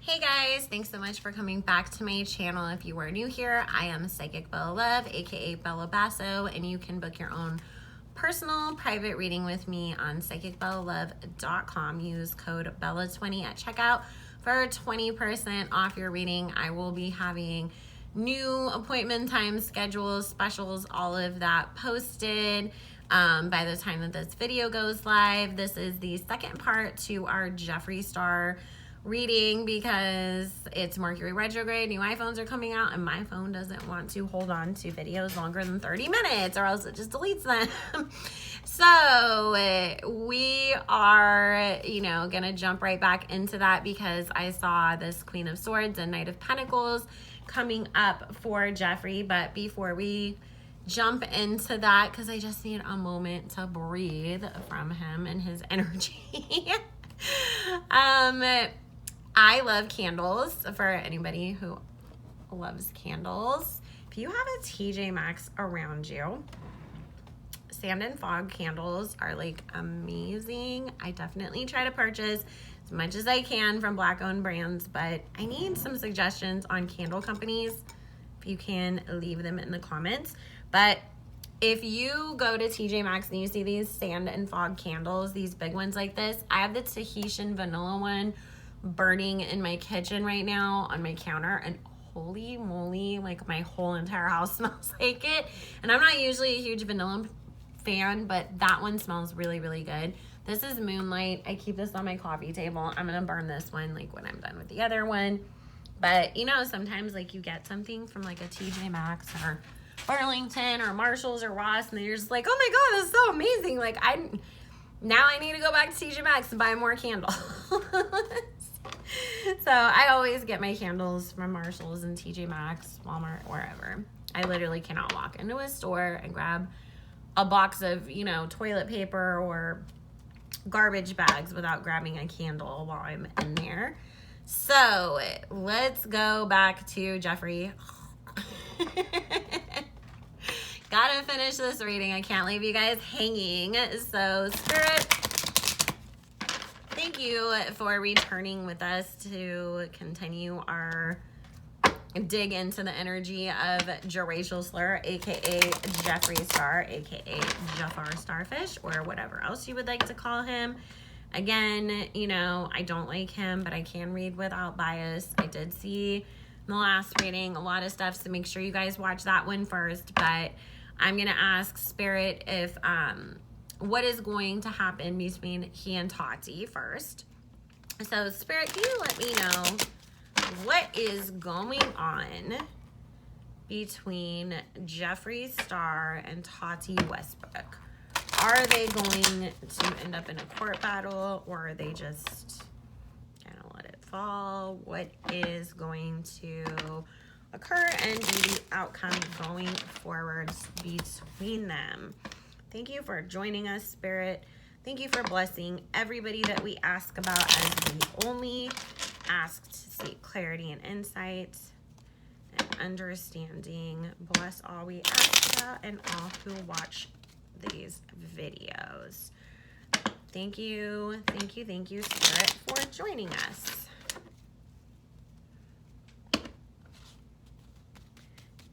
Hey guys, thanks so much for coming back to my channel. If you are new here, I am Psychic Bella Love, aka Bella Basso, and you can book your own personal private reading with me on psychicbellalove.com. Use code BELLA20 at checkout for 20% off your reading. I will be having new appointment times, schedules, specials, all of that posted by the time that this video goes live. This is the second part to our Jeffree Star reading because it's Mercury retrograde, new iPhones are coming out, and my phone doesn't want to hold on to videos longer than 30 minutes or else it just deletes them. So we are, gonna jump right back into that because I saw this Queen of Swords and Knight of Pentacles coming up for Jeffree. But before we jump into that, because I just need a moment to breathe from him and his energy. I love candles. For anybody who loves candles, if you have a TJ Maxx around you, sand and fog candles are like amazing. I definitely try to purchase as much as I can from Black owned brands, but I need some suggestions on candle companies. If you can leave them in the comments. But if you go to TJ Maxx and you see these sand and fog candles, these big ones like this, I have the Tahitian vanilla one burning in my kitchen right now on my counter, and holy moly, like my whole entire house smells like it. And I'm not usually a huge vanilla fan, but that one smells really, really good. This is Moonlight. I keep this on my coffee table. I'm gonna burn this one like when I'm done with the other one. But sometimes like you get something from like a TJ Maxx or Burlington or Marshalls or Ross, and you're just like, oh my god, this is so amazing. Like now I need to go back to TJ Maxx and buy more candles. So I always get my candles from Marshalls and TJ Maxx, Walmart, wherever. I literally cannot walk into a store and grab a box of, toilet paper or garbage bags without grabbing a candle while I'm in there. So let's go back to Jeffree. Gotta finish this reading. I can't leave you guys hanging. So Spirit, thank you for returning with us to continue our dig into the energy of Jeracial Slur, aka Jeffree Star, aka Jafar Starfish, or whatever else you would like to call him. Again, I don't like him, but I can read without bias. I did see in the last reading a lot of stuff, so make sure you guys watch that one first. But I'm gonna ask Spirit if what is going to happen between he and Tati first. So Spirit, can you let me know what is going on between Jeffree Star and Tati Westbrook? Are they going to end up in a court battle, or are they just gonna let it fall? What is going to occur and be the outcome going forward between them? Thank you for joining us, Spirit. Thank you for blessing everybody that we ask about, as we only ask to seek clarity and insight and understanding. Bless all we ask about and all who watch these videos. Thank you, Spirit, for joining us.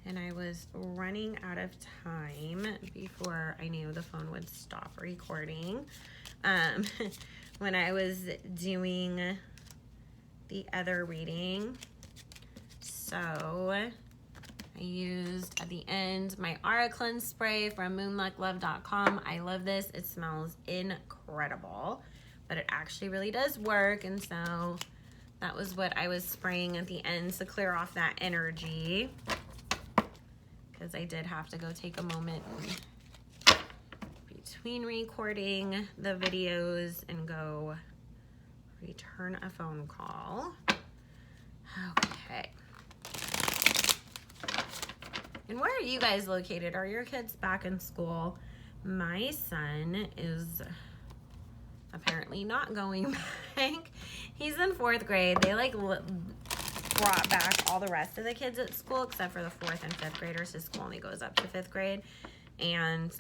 And I was running out of time before I knew the phone would stop recording. When I was doing the other reading. So I used at the end my Aura Cleanse Spray from moonlucklove.com. I love this. It smells incredible, but it actually really does work. And so that was what I was spraying at the end to clear off that energy, because I did have to go take a moment between recording the videos and go return a phone call. Okay. And where are you guys located? Are your kids back in school? My son is apparently not going back. He's in 4th grade. They brought back all the rest of the kids at school except for the 4th and 5th graders. His school only goes up to 5th grade. And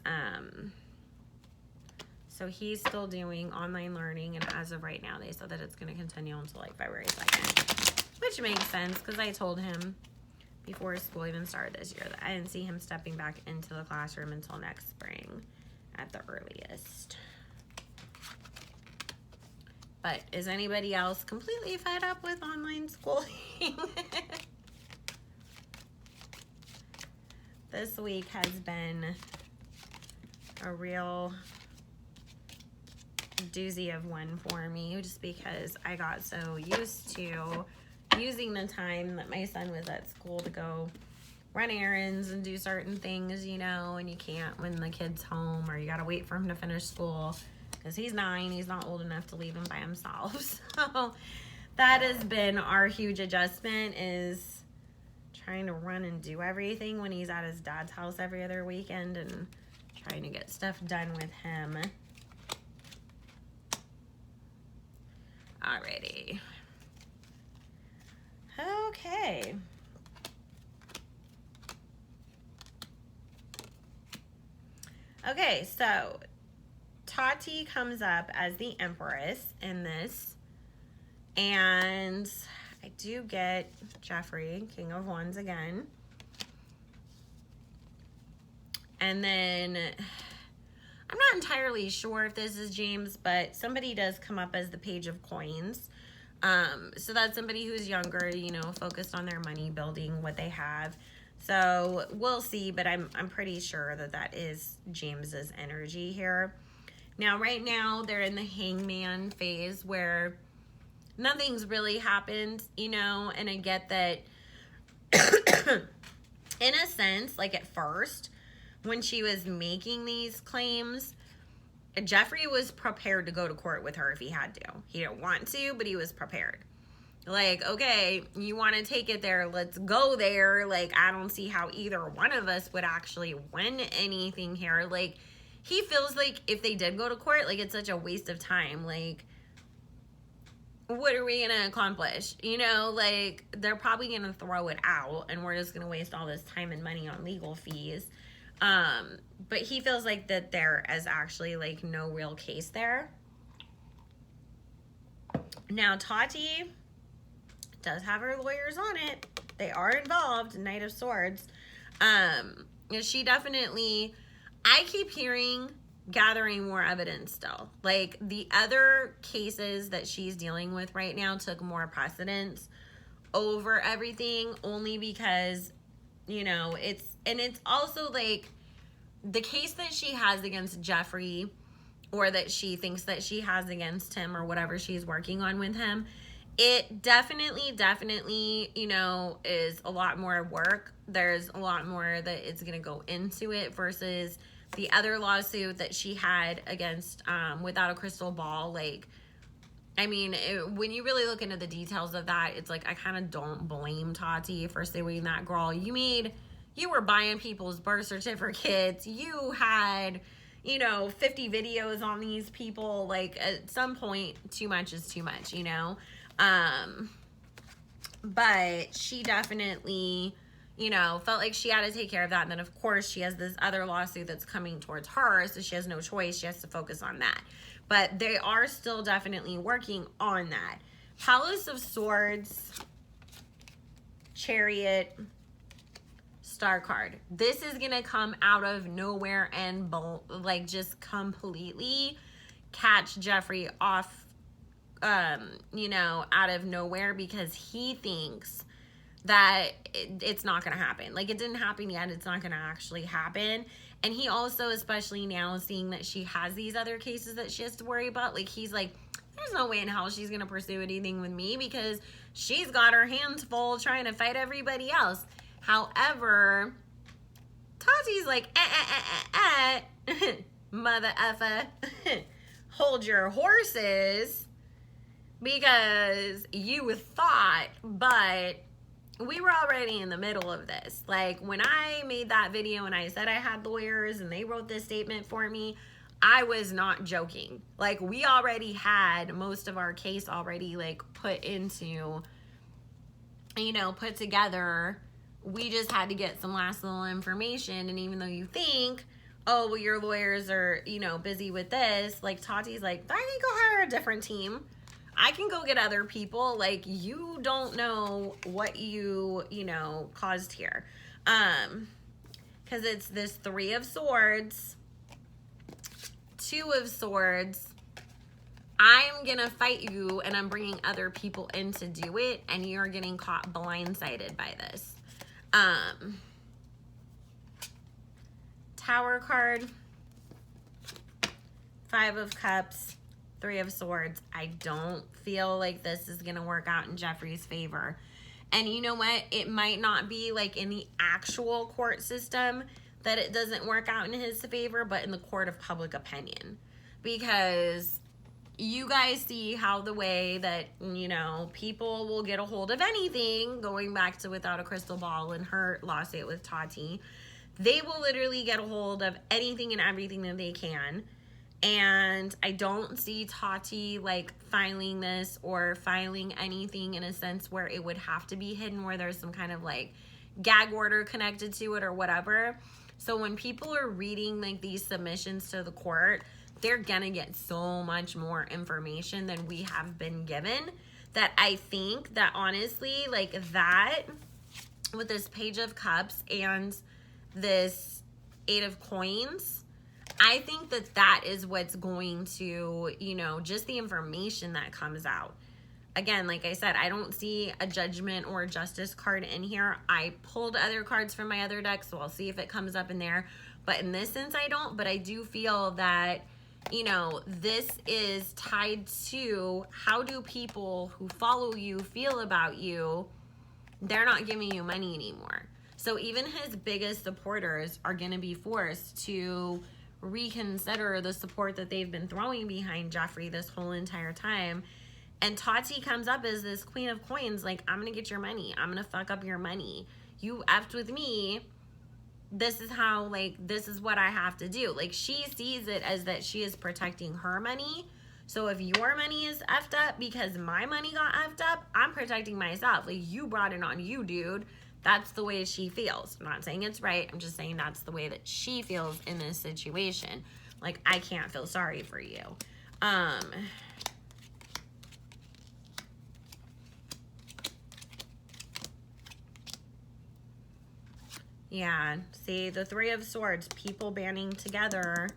So he's still doing online learning, and as of right now, they said that it's going to continue until like February 2nd, which makes sense because I told him before school even started this year that I didn't see him stepping back into the classroom until next spring at the earliest. But is anybody else completely fed up with online schooling? This week has been a real doozy of one for me, just because I got so used to using the time that my son was at school to go run errands and do certain things, you know, and you can't when the kid's home, or you gotta wait for him to finish school because he's 9, he's not old enough to leave him by himself. So that has been our huge adjustment, is trying to run and do everything when he's at his dad's house every other weekend and trying to get stuff done with him. Alrighty. Okay. Okay, so Tati comes up as the Empress in this, and I do get Jeffree, King of Wands again. And then I'm not entirely sure if this is James, but somebody does come up as the Page of Coins. So that's somebody who's younger, you know, focused on their money, building what they have. So we'll see, but I'm pretty sure that that is James's energy here. Now, right now, they're in the hangman phase where nothing's really happened, you know, and I get that in a sense, like at first, when she was making these claims, Jeffree was prepared to go to court with her if he had to. He didn't want to, but he was prepared. Like, okay, you want to take it there, let's go there. Like, I don't see how either one of us would actually win anything here. Like, he feels like if they did go to court, like, it's such a waste of time. Like, what are we going to accomplish? You know, like, they're probably going to throw it out, and we're just going to waste all this time and money on legal fees. But he feels like that there is actually, like, no real case there. Now, Tati does have her lawyers on it. They are involved, Knight of Swords. She definitely, I keep hearing, gathering more evidence still. Like, the other cases that she's dealing with right now took more precedence over everything, only because, you know, it's also like the case that she has against Jeffree, or that she thinks that she has against him, or whatever she's working on with him, it definitely, you know, is a lot more work. There's a lot more that it's going to go into it versus the other lawsuit that she had against Without a Crystal Ball. Like, I mean, when you really look into the details of that, it's like, I kind of don't blame Tati for suing that girl. You were buying people's birth certificates. You had, you know, 50 videos on these people. Like, at some point, too much is too much, you know? But she definitely, you know, felt like she had to take care of that. And then, of course, she has this other lawsuit that's coming towards her, so she has no choice. She has to focus on that. But they are still definitely working on that. Palace of Swords, Chariot, Star card. This is going to come out of nowhere and, like, just completely catch Jeffree off, you know, out of nowhere, because he thinks that it's not going to happen. Like, it didn't happen yet. It's not going to actually happen. And he also, especially now, seeing that she has these other cases that she has to worry about, like, he's like, there's no way in hell she's going to pursue anything with me because she's got her hands full trying to fight everybody else. However, Tati's like, mother effer, hold your horses, because you thought, but we were already in the middle of this. Like, when I made that video and I said I had lawyers and they wrote this statement for me, I was not joking. Like, we already had most of our case already, like, put into, you know, put together. We just had to get some last little information. And even though you think, oh, well, your lawyers are, you know, busy with this. Like, Tati's like, I can go hire a different team. I can go get other people. Like, you don't know what you know, caused here. Because it's this 3 of Swords, 2 of Swords. I'm going to fight you, and I'm bringing other people in to do it, and you're getting caught blindsided by this. Tower card, 5 of Cups, 3 of Swords. I don't feel like this is going to work out in Jeffree's favor. And you know what? It might not be like in the actual court system that it doesn't work out in his favor, but in the court of public opinion. Because you guys see how the way that, you know, people will get a hold of anything, going back to Without a Crystal Ball and her lawsuit with Tati, they will literally get a hold of anything and everything that they can. And I don't see Tati like filing this or filing anything in a sense where it would have to be hidden, where there's some kind of like gag order connected to it or whatever. So when people are reading like these submissions to the court, they're gonna get so much more information than we have been given, that I think that honestly, like that with this Page of Cups and this 8 of Coins, I think that that is what's going to, you know, just the information that comes out. Again, like I said, I don't see a judgment or a justice card in here. I pulled other cards from my other deck, so I'll see if it comes up in there. But in this sense, I don't. But I do feel that, you know, this is tied to how do people who follow you feel about you. They're not giving you money anymore. So even his biggest supporters are going to be forced to reconsider the support that they've been throwing behind Jeffree this whole entire time. And Tati comes up as this Queen of Coins, like, I'm going to get your money. I'm going to fuck up your money. You effed with me. This is how, like, this is what I have to do. Like, she sees it as that she is protecting her money. So if your money is effed up because my money got effed up, I'm protecting myself. Like, you brought it on you, dude. That's the way she feels. I'm not saying it's right. I'm just saying that's the way that she feels in this situation. Like, I can't feel sorry for you. Yeah, see, the 3 of Swords, people banding together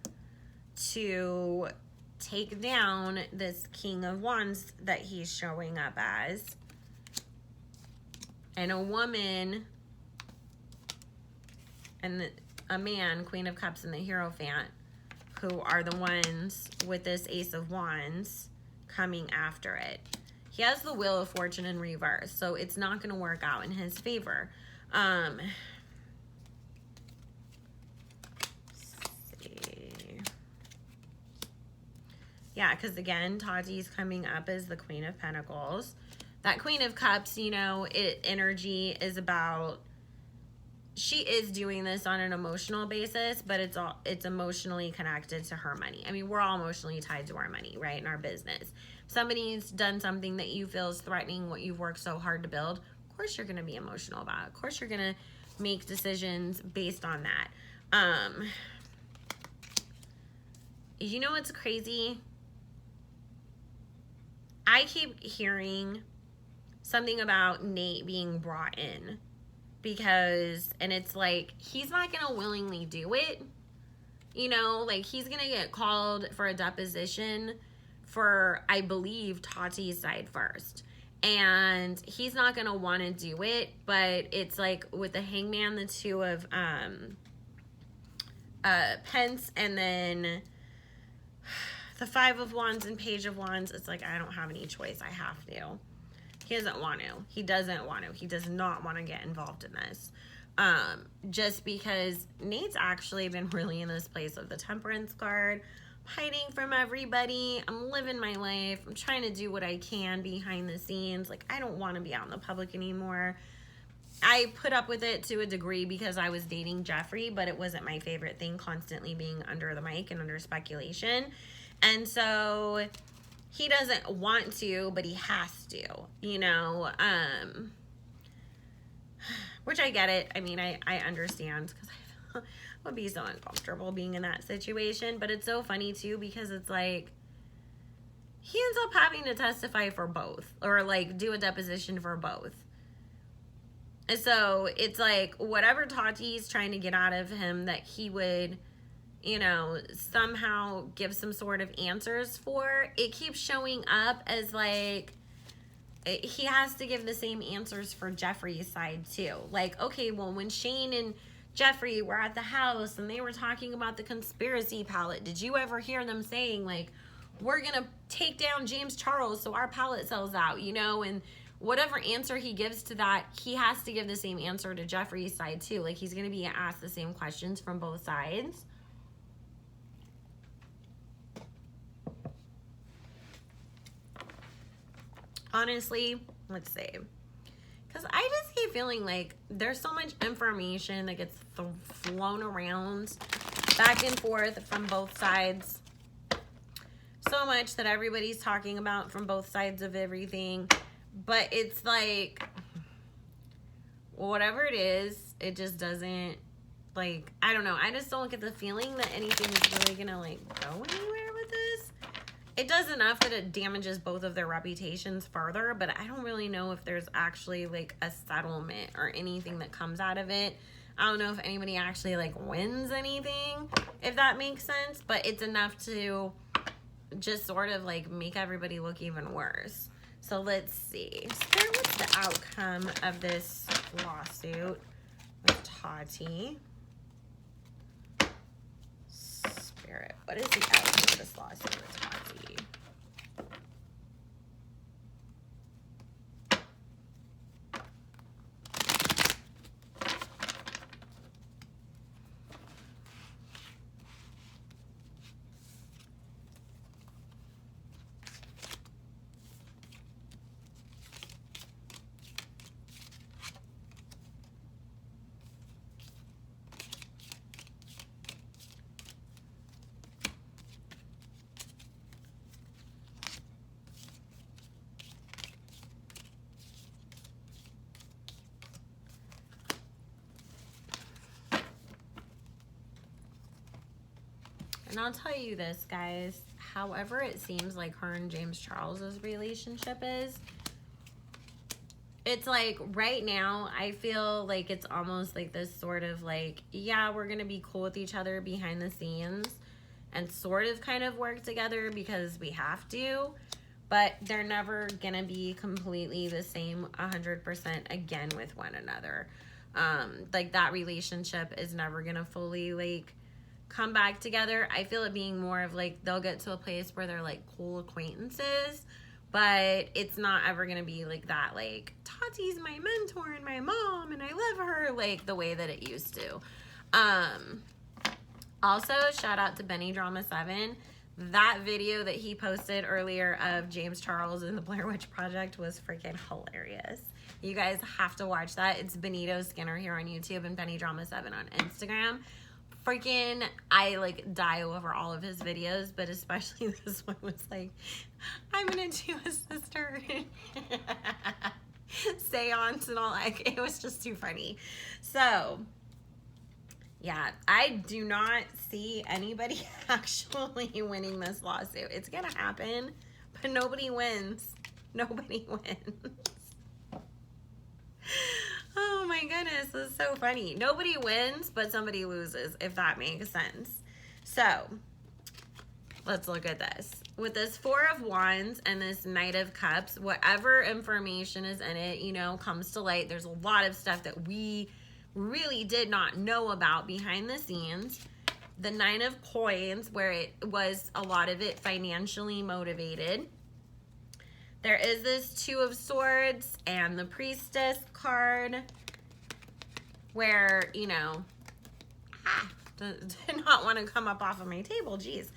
to take down this King of Wands that he's showing up as. And a woman and a man, Queen of Cups and the Hierophant, who are the ones with this Ace of Wands coming after it. He has the Wheel of Fortune in reverse, so it's not going to work out in his favor. Yeah, because again, Tati's coming up as the Queen of Pentacles. That Queen of Cups, you know, energy is about, she is doing this on an emotional basis, but it's emotionally connected to her money. I mean, we're all emotionally tied to our money, right, in our business. If somebody's done something that you feel is threatening what you've worked so hard to build, of course you're going to be emotional about it. Of course you're going to make decisions based on that. You know what's crazy? I keep hearing something about Nate being brought in because, and it's like, he's not going to willingly do it. You know, like, he's going to get called for a deposition for, I believe, Tati's side first. And he's not going to want to do it, but it's like with the Hangman, the 2 of Pence, and then the 5 of Wands and Page of Wands. It's like, I don't have any choice. I have to. He doesn't want to. He doesn't want to. He does not want to get involved in this. Just because Nate's actually been really in this place of the Temperance card, hiding from everybody. I'm living my life. I'm trying to do what I can behind the scenes. Like, I don't want to be out in the public anymore. I put up with it to a degree because I was dating Jeffree, but it wasn't my favorite thing, constantly being under the mic and under speculation. And so he doesn't want to, but he has to, you know, which I get it. I mean, I understand because would be so uncomfortable being in that situation. But it's so funny too, because it's like he ends up having to testify for both, or like do a deposition for both. And so it's like whatever Tati's trying to get out of him that he would, you know, somehow give some sort of answers for, it keeps showing up as like he has to give the same answers for Jeffree's side too. Like, okay, well, when Shane and Jeffree were at the house and they were talking about the conspiracy palette, did you ever hear them saying like, we're gonna take down James Charles so our palette sells out, you know? And whatever answer he gives to that, he has to give the same answer to Jeffree's side too. Like, he's gonna be asked the same questions from both sides. Honestly, let's see. Because I just keep feeling like there's so much information that gets flown around back and forth from both sides. So much that everybody's talking about from both sides of everything. But it's like, whatever it is, it just doesn't, like, I don't know. I just don't get the feeling that anything is really going to, like, go anywhere with this. It does enough that it damages both of their reputations further, but I don't really know if there's actually, like, a settlement or anything that comes out of it. I don't know if anybody actually, like, wins anything, if that makes sense, but it's enough to just sort of, like, make everybody look even worse. So let's see. Spirit, what's the outcome of this lawsuit with Tati? Spirit, what is the outcome of this lawsuit with Tati? And I'll tell you this, guys, however it seems like her and James Charles's relationship is, it's like right now I feel like it's almost like this sort of like, yeah, we're going to be cool with each other behind the scenes and sort of kind of work together because we have to, but they're never going to be completely the same 100% again with one another. Like that relationship is never going to fully like come back together. I feel it being more of like they'll get to a place where they're like cool acquaintances, but it's not ever gonna be like that, like Tati's my mentor and my mom and I love her, like the way that it used to. Also, shout out to Benny Drama 7. That video that he posted earlier of James Charles and the Blair Witch Project was freaking hilarious. You guys have to watch that. It's Benito Skinner here on YouTube and Benny Drama 7 on Instagram. Freaking, I like die over all of his videos, but especially this one was like, I'm gonna do a sister seance and all. Like, it was just too funny. So yeah, I do not see anybody actually winning this lawsuit. It's gonna happen, but nobody wins. Nobody wins. Oh my goodness, this is so funny. Nobody wins, but somebody loses, if that makes sense. So, let's look at this. With this Four of Wands and this Knight of Cups, whatever information is in it, you know, comes to light. There's a lot of stuff that we really did not know about behind the scenes. The Nine of Coins, where it was a lot of it financially motivated. There is this Two of Swords and the Priestess card where, you know, did not want to come up off of my table, geez.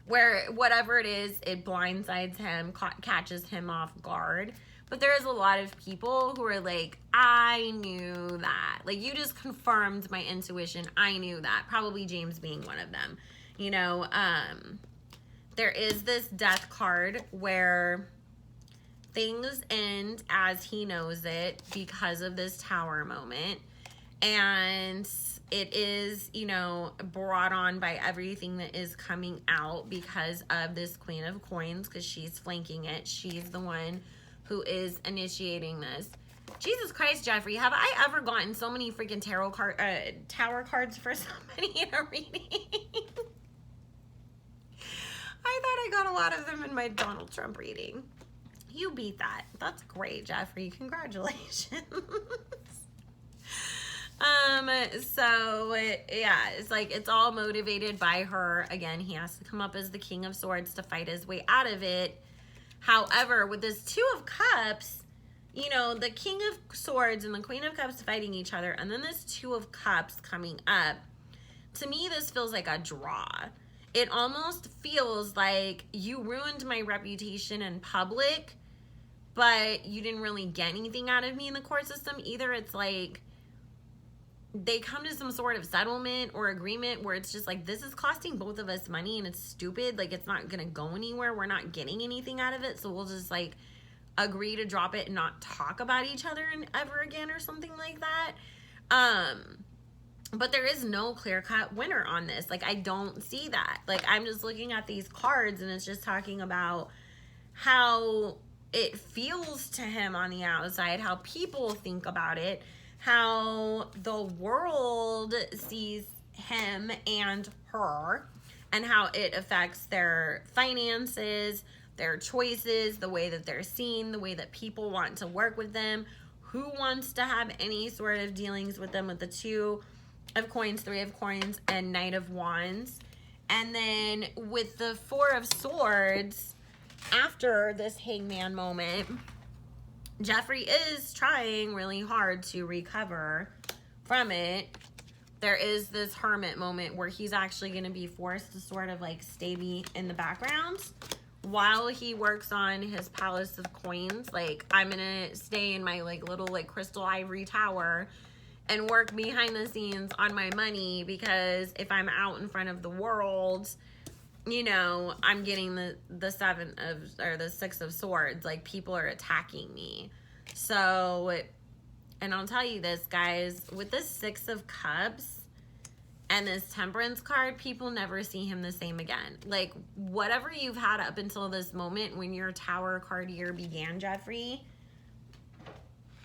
Where whatever it is, it blindsides him, catches him off guard. But there is a lot of people who are like, I knew that. Like, you just confirmed my intuition. I knew that. Probably James being one of them. You know, there is this Death card where things end as he knows it because of this Tower moment. And it is, you know, brought on by everything that is coming out because of this Queen of Coins, because she's flanking it. She's the one who is initiating this. Jesus Christ, Jeffree, have I ever gotten so many freaking tower cards for somebody in a reading? I thought I got a lot of them in my Donald Trump reading. You beat that. That's great, Jeffree. Congratulations. So yeah, it's like it's all motivated by her. Again, he has to come up as the King of Swords to fight his way out of it. However, with this Two of Cups, you know, the King of Swords and the Queen of Cups fighting each other, and then this Two of Cups coming up, to me this feels like a draw. It almost feels like you ruined my reputation in public, but you didn't really get anything out of me in the court system. Either it's like they come to some sort of settlement or agreement where it's just like, this is costing both of us money and it's stupid. Like, it's not going to go anywhere. We're not getting anything out of it. So we'll just like agree to drop it and not talk about each other ever again or something like that. But there is no clear-cut winner on this. Like, I don't see that. Like, I'm just looking at these cards and it's just talking about how it feels to him on the outside, how people think about it, how the world sees him and her, and how it affects their finances, their choices, the way that they're seen, the way that people want to work with them, who wants to have any sort of dealings with them with the Two of Coins, Three of Coins, and Knight of Wands. And then with the Four of Swords, after this Hangman moment, Jeffree is trying really hard to recover from it. There is this Hermit moment where he's actually going to be forced to sort of like stay in the background while he works on his Palace of Coins. Like, I'm going to stay in my like little like crystal ivory tower and work behind the scenes on my money, because if I'm out in front of the world, you know, I'm getting the Six of Swords. Like, people are attacking me. So, and I'll tell you this, guys, with this Six of Cups and this Temperance card, people never see him the same again. Like, whatever you've had up until this moment when your Tower card year began, Jeffree,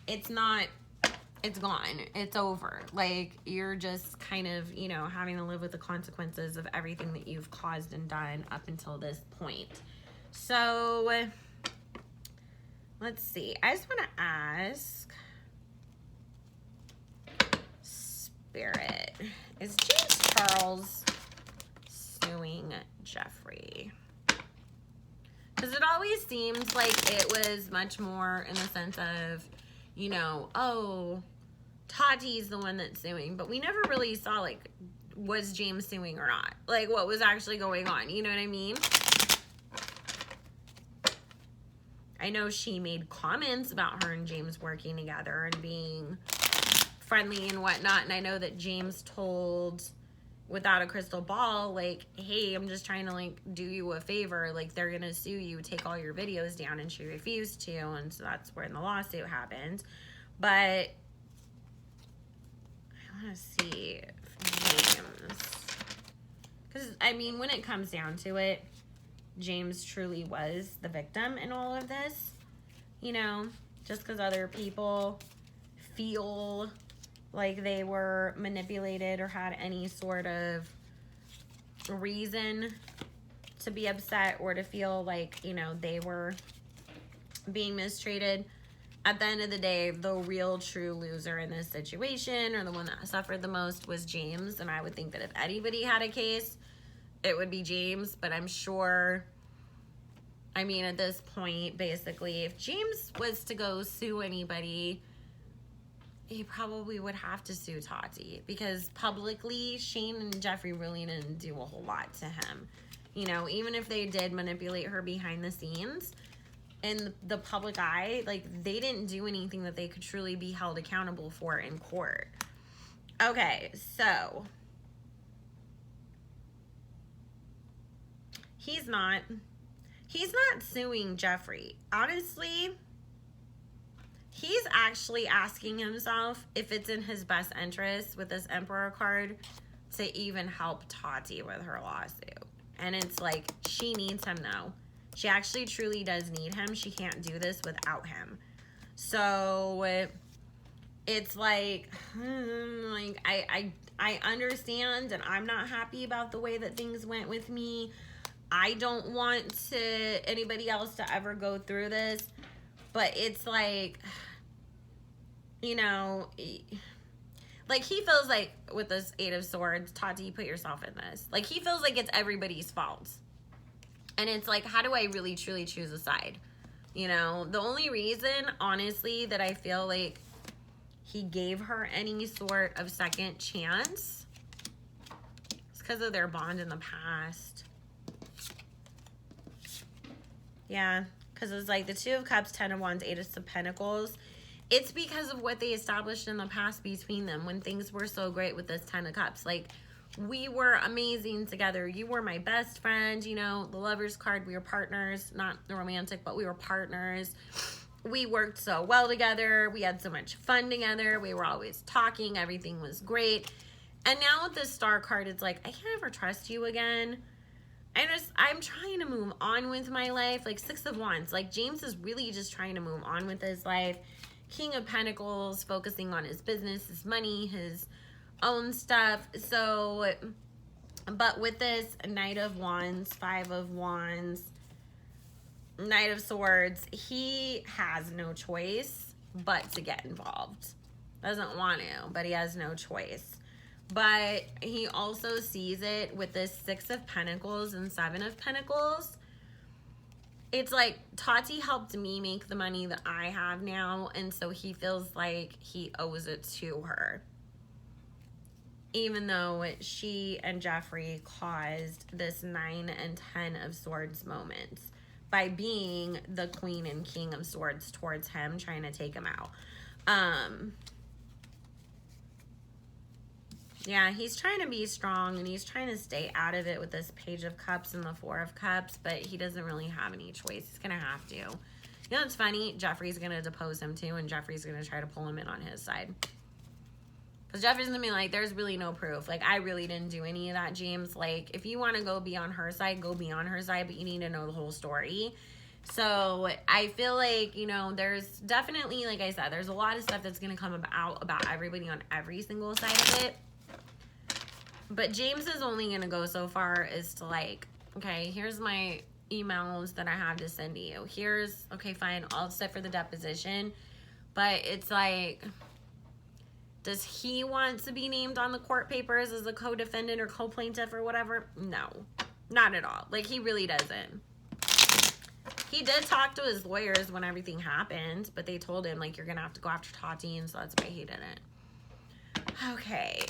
it's not... it's gone. It's over. Like, you're just kind of, you know, having to live with the consequences of everything that you've caused and done up until this point. So, let's see. I just want to ask, Spirit, is James Charles suing Jeffree? Because it always seems like it was much more in the sense of, you know, oh, Tati's the one that's suing, but we never really saw, like, was James suing or not? Like, what was actually going on, you know what I mean? I know she made comments about her and James working together and being friendly and whatnot, and I know that James told Without a Crystal Ball, like, hey, I'm just trying to, like, do you a favor. Like, they're going to sue you, take all your videos down, and she refused to, and so that's when the lawsuit happened. But I want to see if James... because, I mean, when it comes down to it, James truly was the victim in all of this. You know, just because other people feel like they were manipulated or had any sort of reason to be upset or to feel like, you know, they were being mistreated. At the end of the day, the real true loser in this situation, or the one that suffered the most, was James. And I would think that if anybody had a case, it would be James. But I'm sure, I mean, at this point, basically, if James was to go sue anybody, he probably would have to sue Tati, because publicly, Shane and Jeffree really didn't do a whole lot to him. You know, even if they did manipulate her behind the scenes, in the public eye, like, they didn't do anything that they could truly be held accountable for in court. Okay, so he's not suing Jeffree. Honestly, he's actually asking himself if it's in his best interest with this Emperor card to even help Tati with her lawsuit. And it's like, she needs him now. She actually truly does need him. She can't do this without him. So it's like I understand, and I'm not happy about the way that things went with me. I don't want anybody else to ever go through this, but it's like, you know, like he feels like with this Eight of Swords, Tati, you put yourself in this. Like he feels like it's everybody's fault. And it's like, how do I really truly choose a side? You know, the only reason, honestly, that I feel like he gave her any sort of second chance is because of their bond in the past. Yeah, because it's like the Two of Cups, Ten of Wands, Eight of Pentacles. It's because of what they established in the past between them when things were so great with this Ten of Cups. Like, we were amazing together. You were my best friend, you know, the Lover's card. We were partners, not the romantic, but we were partners. We worked so well together. We had so much fun together. We were always talking. Everything was great. And now with this Star card, it's like, I can't ever trust you again. I'm trying to move on with my life. Like Six of Wands, like James is really just trying to move on with his life. King of Pentacles, focusing on his business, his money, his own stuff. So, but with this Knight of Wands, Five of Wands, Knight of Swords, he has no choice but to get involved. Doesn't want to, but he has no choice. But he also sees it with this Six of Pentacles and Seven of Pentacles. It's like, Tati helped me make the money that I have now, and so he feels like he owes it to her. Even though she and Jeffree caused this 9 and 10 of Swords moments by being the Queen and King of Swords towards him, trying to take him out. Yeah, he's trying to be strong, and he's trying to stay out of it with this Page of Cups and the Four of Cups, but he doesn't really have any choice. He's going to have to. You know what's funny? Jeffree's going to depose him too, and Jeffree's going to try to pull him in on his side. Because Jeffree's going to be like, there's really no proof. Like, I really didn't do any of that, James. Like, if you want to go be on her side, go be on her side, but you need to know the whole story. So I feel like, you know, there's definitely, like I said, there's a lot of stuff that's going to come about everybody on every single side of it. But James is only going to go so far as to like, okay, here's my emails that I have to send to you. Here's, okay, fine, all set for the deposition. But it's like, does he want to be named on the court papers as a co-defendant or co-plaintiff or whatever? No, not at all. Like, he really doesn't. He did talk to his lawyers when everything happened, but they told him, like, you're going to have to go after Tati, and so that's why he didn't. Okay.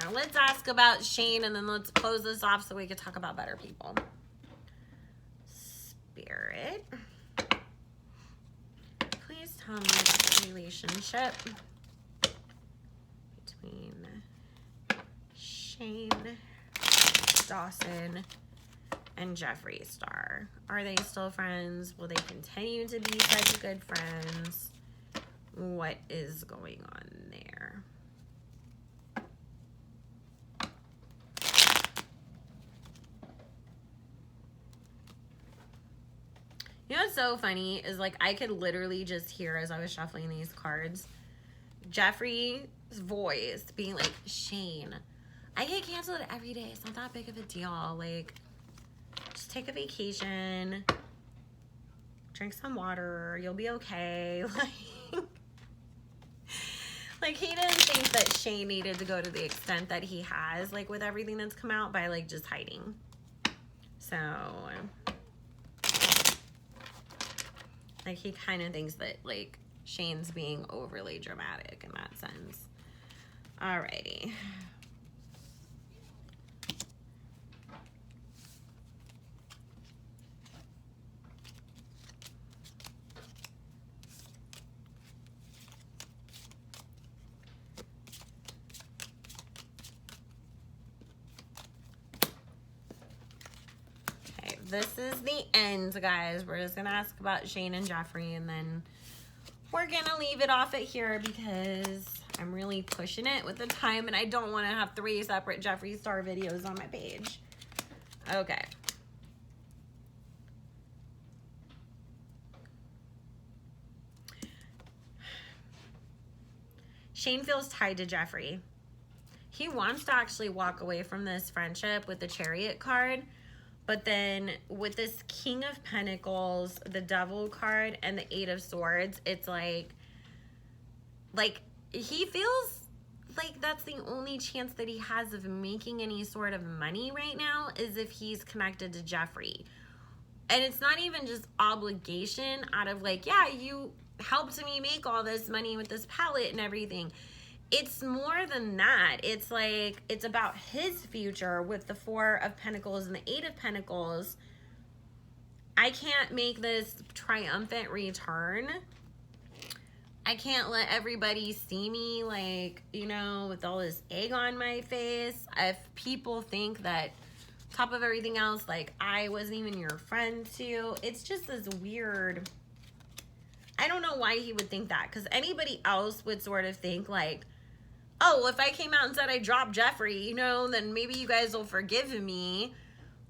Now, let's ask about Shane, and then let's close this off so we can talk about better people. Spirit. Please tell me the relationship between Shane Dawson and Jeffree Star. Are they still friends? Will they continue to be such good friends? What is going on there? You know what's so funny is, like, I could literally just hear as I was shuffling these cards, Jeffree's voice being like, Shane, I get canceled every day. It's not that big of a deal. Like, just take a vacation, drink some water, you'll be okay. Like, he didn't think that Shane needed to go to the extent that he has, like, with everything that's come out by, like, just hiding. So, like, he kind of thinks that, like, Shane's being overly dramatic in that sense. Alrighty. This is the end, guys. We're just going to ask about Shane and Jeffree, and then we're gonna leave it off at here because I'm really pushing it with the time and I don't want to have 3 separate Jeffree Star videos on my page. Okay. Shane feels tied to Jeffree. He wants to actually walk away from this friendship with the Chariot card, but then with this King of Pentacles, the Devil card, and the 8 of Swords, it's like he feels like that's the only chance that he has of making any sort of money right now is if he's connected to Jeffree. And it's not even just obligation out of like, yeah, you helped me make all this money with this palette and everything. It's more than that. It's like, it's about his future with the 4 of Pentacles and the 8 of Pentacles. I can't make this triumphant return. I can't let everybody see me like, you know, with all this egg on my face. If people think that, top of everything else, like I wasn't even your friend too, it's just this weird, I don't know why he would think that, because anybody else would sort of think like, oh, if I came out and said I dropped Jeffree, you know, then maybe you guys will forgive me.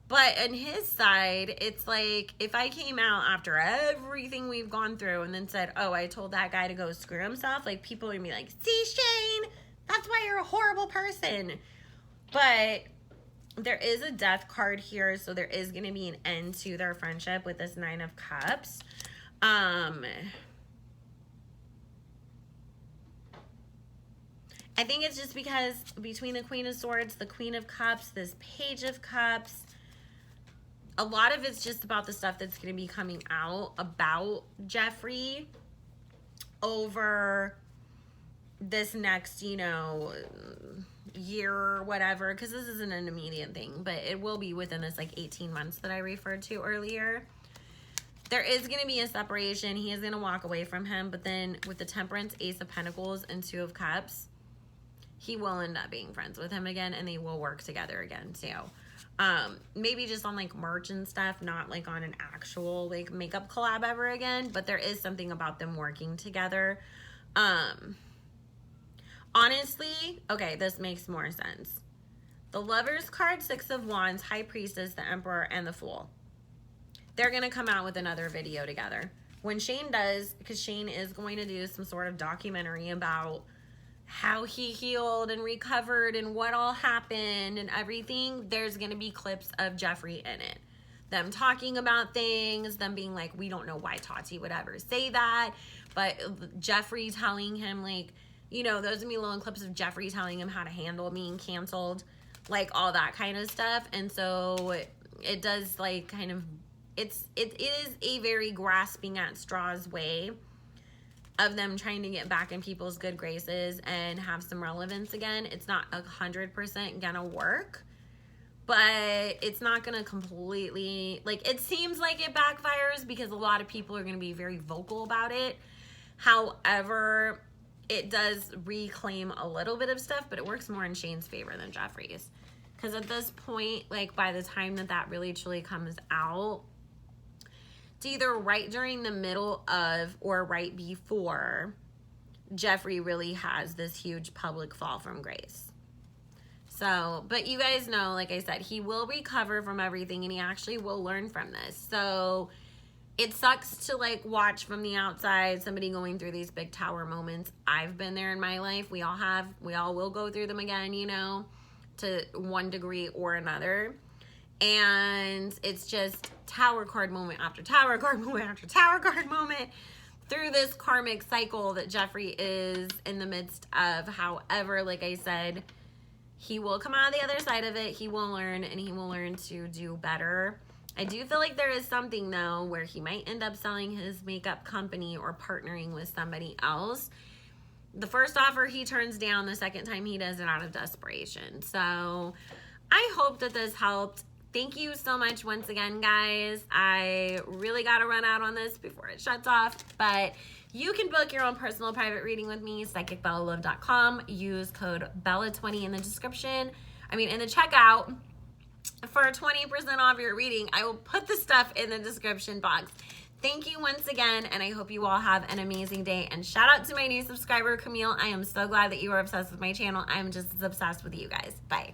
But on his side, it's like, if I came out after everything we've gone through and then said, oh, I told that guy to go screw himself, like people would be like, see, Shane, that's why you're a horrible person. But there is a death card here, so there is going to be an end to their friendship with this 9 of Cups. I think it's just because between the Queen of Swords, the Queen of Cups, this Page of Cups, a lot of it's just about the stuff that's going to be coming out about Jeffree over this next, you know, year or whatever, because this isn't an immediate thing, but it will be within this like 18 months that I referred to earlier. There is going to be a separation. He is going to walk away from him, but then with the Temperance, Ace of Pentacles, and 2 of Cups, he will end up being friends with him again, and they will work together again too. Maybe just on like merch and stuff, not like on an actual like makeup collab ever again, but there is something about them working together. Honestly, okay, this makes more sense. The Lovers card, 6 of Wands, High Priestess, the Emperor, and the Fool. They're going to come out with another video together. When Shane does, because Shane is going to do some sort of documentary about how he healed and recovered and what all happened and everything, there's going to be clips of Jeffree in it. Them talking about things, them being like, we don't know why Tati would ever say that, but Jeffree telling him like, you know, those are me little clips of Jeffree telling him how to handle being canceled, like all that kind of stuff. And so it does like kind of, it is a very grasping at straws way of them trying to get back in people's good graces and have some relevance again. It's not 100% gonna work, but it's not gonna completely, like, it seems like it backfires because a lot of people are gonna be very vocal about it. However, it does reclaim a little bit of stuff, but it works more in Shane's favor than Jeffree's. Because at this point, like by the time that that really truly comes out, it's either right during the middle of or right before Jeffree really has this huge public fall from grace. So, but you guys know, like I said, he will recover from everything and he actually will learn from this. So it sucks to like watch from the outside somebody going through these big tower moments. I've been there in my life. We all have. We all will go through them again, you know, to one degree or another. And it's just tower card moment after tower card moment after tower card moment through this karmic cycle that Jeffree is in the midst of. However, like I said, he will come out of the other side of it. He will learn, and he will learn to do better. I do feel like there is something, though, where he might end up selling his makeup company or partnering with somebody else. The first offer he turns down, the second time he does it out of desperation. So I hope that this helped. Thank you so much once again, guys. I really got to run out on this before it shuts off, but you can book your own personal private reading with me, psychicbellalove.com. Use code BELLA20 in the description. In the checkout for 20% off your reading. I will put the stuff in the description box. Thank you once again, and I hope you all have an amazing day. And shout out to my new subscriber, Camille. I am so glad that you are obsessed with my channel. I'm just as obsessed with you guys. Bye.